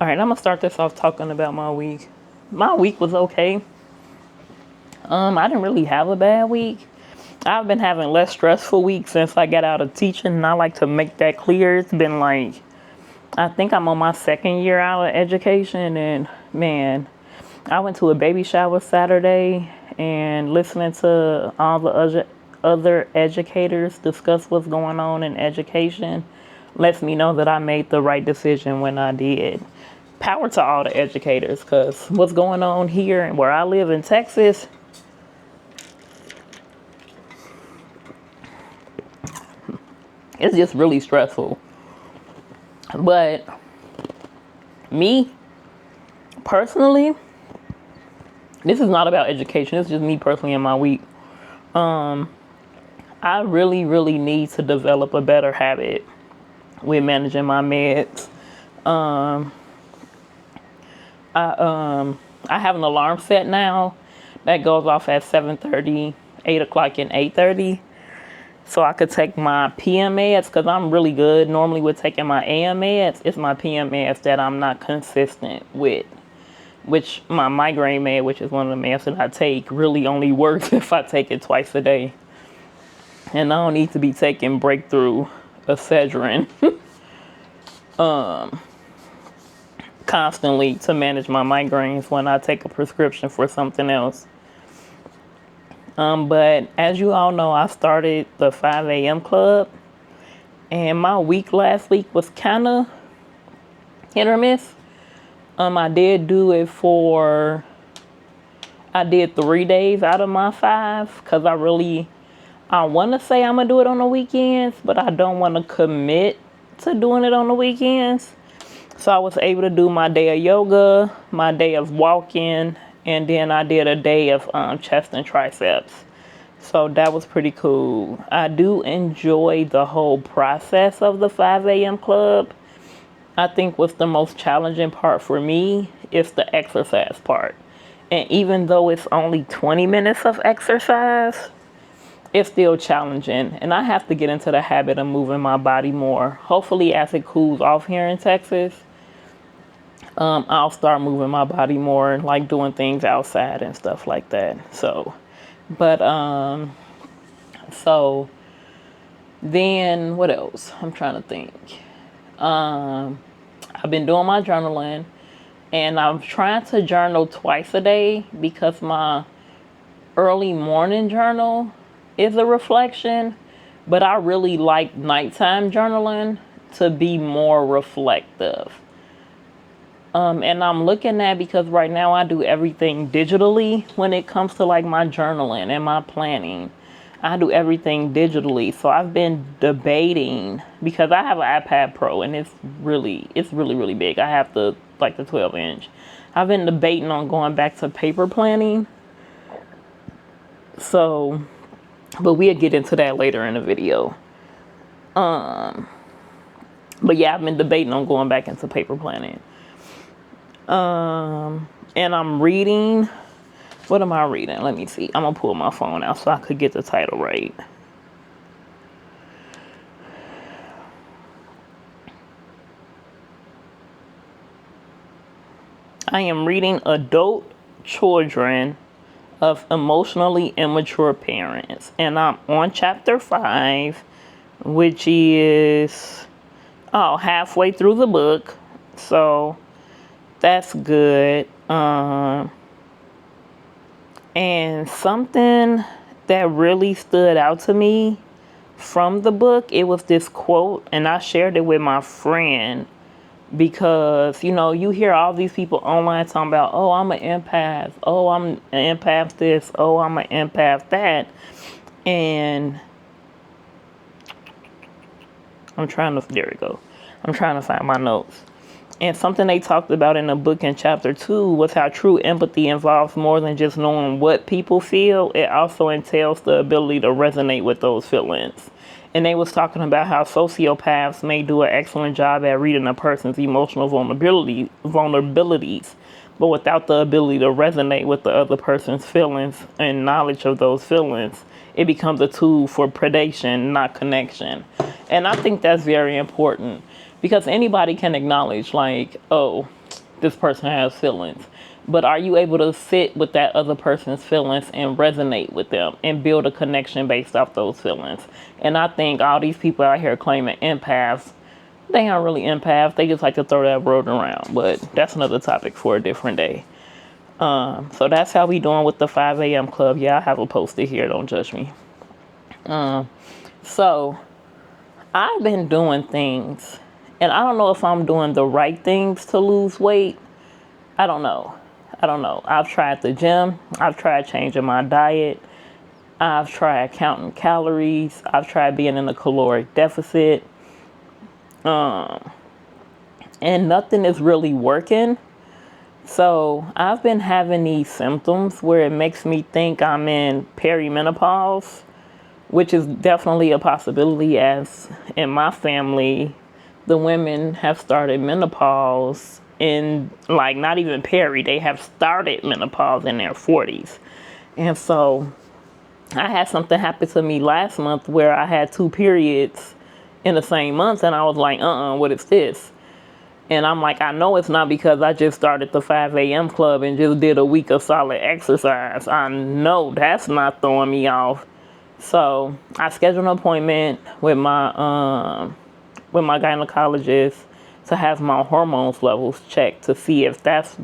All right, I'm gonna start this off talking about my week. My week was okay. I didn't really have a bad week. I've been having less stressful weeks since I got out of teaching, and I like to make that clear. It's been like, I think I'm on my second year out of education, and man, I went to a baby shower Saturday, and listening to all the other educators discuss what's going on in education lets me know that I made the right decision when I did. Power to all the educators, because what's going on here and where I live in Texas, it's just really stressful. But me personally, this is not about education. It's just me personally in my week. I really, really need to develop a better habit with managing my meds. I have an alarm set now that goes off at 7:30, 8 o'clock, and 8:30. So I could take my PM meds, because I'm really good normally with taking my AM meds. It's my PM meds that I'm not consistent with. Which my migraine med, which is one of the meds that I take, really only works if I take it twice a day. And I don't need to be taking breakthrough Excedrin constantly to manage my migraines when I take a prescription for something else. But as you all know, I started the 5 a.m. Club, and my week last week was kind of hit or miss. I did do it I did 3 days out of my 5, because I want to say I'm going to do it on the weekends, but I don't want to commit to doing it on the weekends. So I was able to do my day of yoga, my day of walking, and then I did a day of chest and triceps. So that was pretty cool. I do enjoy the whole process of the 5 a.m. Club. I think what's the most challenging part for me is the exercise part. And even though it's only 20 minutes of exercise, it's still challenging. And I have to get into the habit of moving my body more. Hopefully, as it cools off here in Texas, I'll start moving my body more, like doing things outside and stuff like that. So then what else? I'm trying to think. I've been doing my journaling, and I'm trying to journal twice a day, because my early morning journal is a reflection, but I really like nighttime journaling to be more reflective. And I'm looking at, because right now I do everything digitally when it comes to like my journaling and my planning. I do everything digitally. So I've been debating, because I have an iPad Pro, and it's really, really big. I have the 12-inch. I've been debating on going back to paper planning. So, but we'll get into that later in the video. But yeah, I've been debating on going back into paper planning. And I'm reading. What am I reading? Let me see. I'm gonna pull my phone out so I could get the title right. I am reading Adult Children of Emotionally Immature Parents, and I'm on chapter 5, which is halfway through the book. So that's good. And something that really stood out to me from the book, it was this quote, and I shared it with my friend, because, you hear all these people online talking about, oh, I'm an empath. Oh, I'm an empath this. Oh, I'm an empath that. And there we go. I'm trying to find my notes. And something they talked about in the book in chapter 2 was how true empathy involves more than just knowing what people feel. It also entails the ability to resonate with those feelings. And they was talking about how sociopaths may do an excellent job at reading a person's emotional vulnerabilities, but without the ability to resonate with the other person's feelings and knowledge of those feelings, it becomes a tool for predation, not connection. And I think that's very important, because anybody can acknowledge, like, oh, this person has feelings. But are you able to sit with that other person's feelings and resonate with them and build a connection based off those feelings? And I think all these people out here claiming empaths, they aren't really empaths. They just like to throw that word around. But that's another topic for a different day. So that's how we doing with the 5 a.m. club. Yeah, I have a poster here. Don't judge me. So I've been doing things, and I don't know if I'm doing the right things to lose weight. I don't know. I've tried the gym. I've tried changing my diet. I've tried counting calories. I've tried being in a caloric deficit. And nothing is really working. So I've been having these symptoms where it makes me think I'm in perimenopause, which is definitely a possibility, as in my family, the women have started menopause in, like, not even peri, they have started menopause in their 40s. And so I had something happen to me last month where I had 2 periods in the same month, and I was like, what is this? And I'm like, I know it's not because I just started the 5 a.m. club and just did a week of solid exercise. I know that's not throwing me off. So I scheduled an appointment with my gynecologist to have my hormones levels checked to see if that's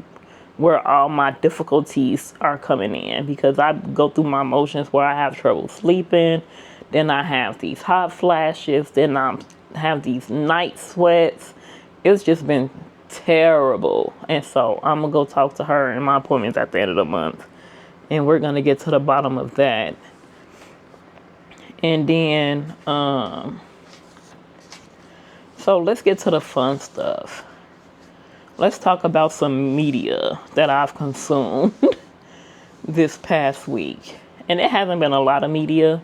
where all my difficulties are coming in. Because I go through my motions where I have trouble sleeping, then I have these hot flashes, then I have these night sweats. It's just been terrible. And so I'm going to go talk to her, and my appointment's at the end of the month. And we're going to get to the bottom of that. And then, so let's get to the fun stuff. Let's talk about some media that I've consumed this past week. And it hasn't been a lot of media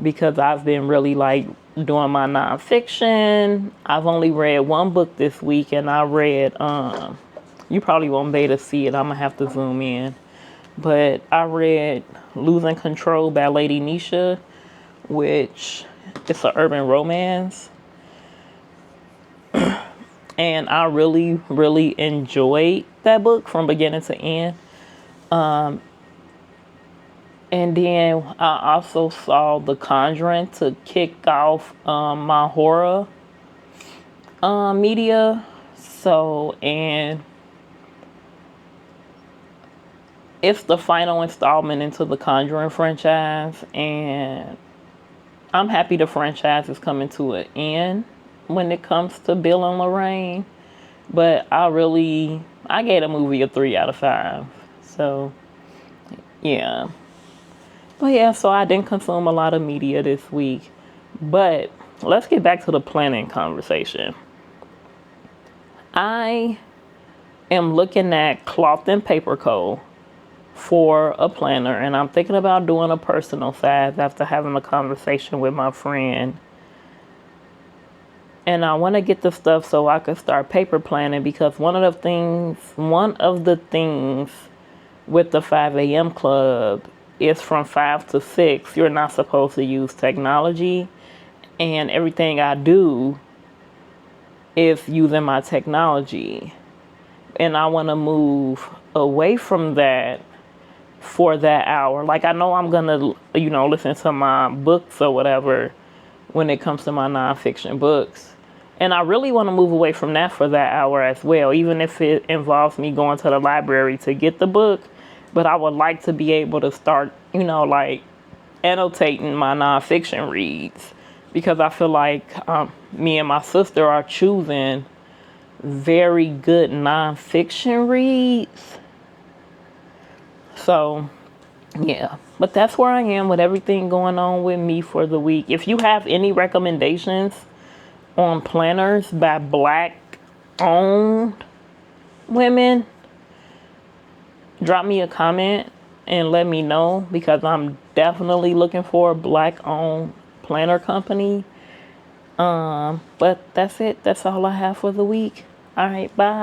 because I've been really like doing my nonfiction. I've only read one book this week, and I read, you probably won't be able to see it. I'm going to have to zoom in. But I read Losing Control by Lady Nisha, which is an urban romance. And I really, really enjoyed that book from beginning to end. And then I also saw The Conjuring to kick off my horror media. So, and it's the final installment into the Conjuring franchise. And I'm happy the franchise is coming to an end when it comes to Bill and Lorraine. But I gave the movie a 3 out of 5. So, yeah. But yeah, so I didn't consume a lot of media this week. But let's get back to the planning conversation. I am looking at Cloth and Paper Co. for a planner, and I'm thinking about doing a personal size after having a conversation with my friend. And I want to get the stuff so I can start paper planning, because one of the things with the 5 a.m. club is from 5 to 6, you're not supposed to use technology. And everything I do is using my technology. And I want to move away from that for that hour. Like, I know I'm going to, listen to my books or whatever when it comes to my nonfiction books. And I really want to move away from that for that hour as well, even if it involves me going to the library to get the book. But I would like to be able to start, like annotating my nonfiction reads, because I feel like me and my sister are choosing very good nonfiction reads. So, yeah. But that's where I am with everything going on with me for the week. If you have any recommendations on planners by Black-owned women, drop me a comment and let me know, because I'm definitely looking for a Black-owned planner company. But that's it. That's all I have for the week. All right, bye.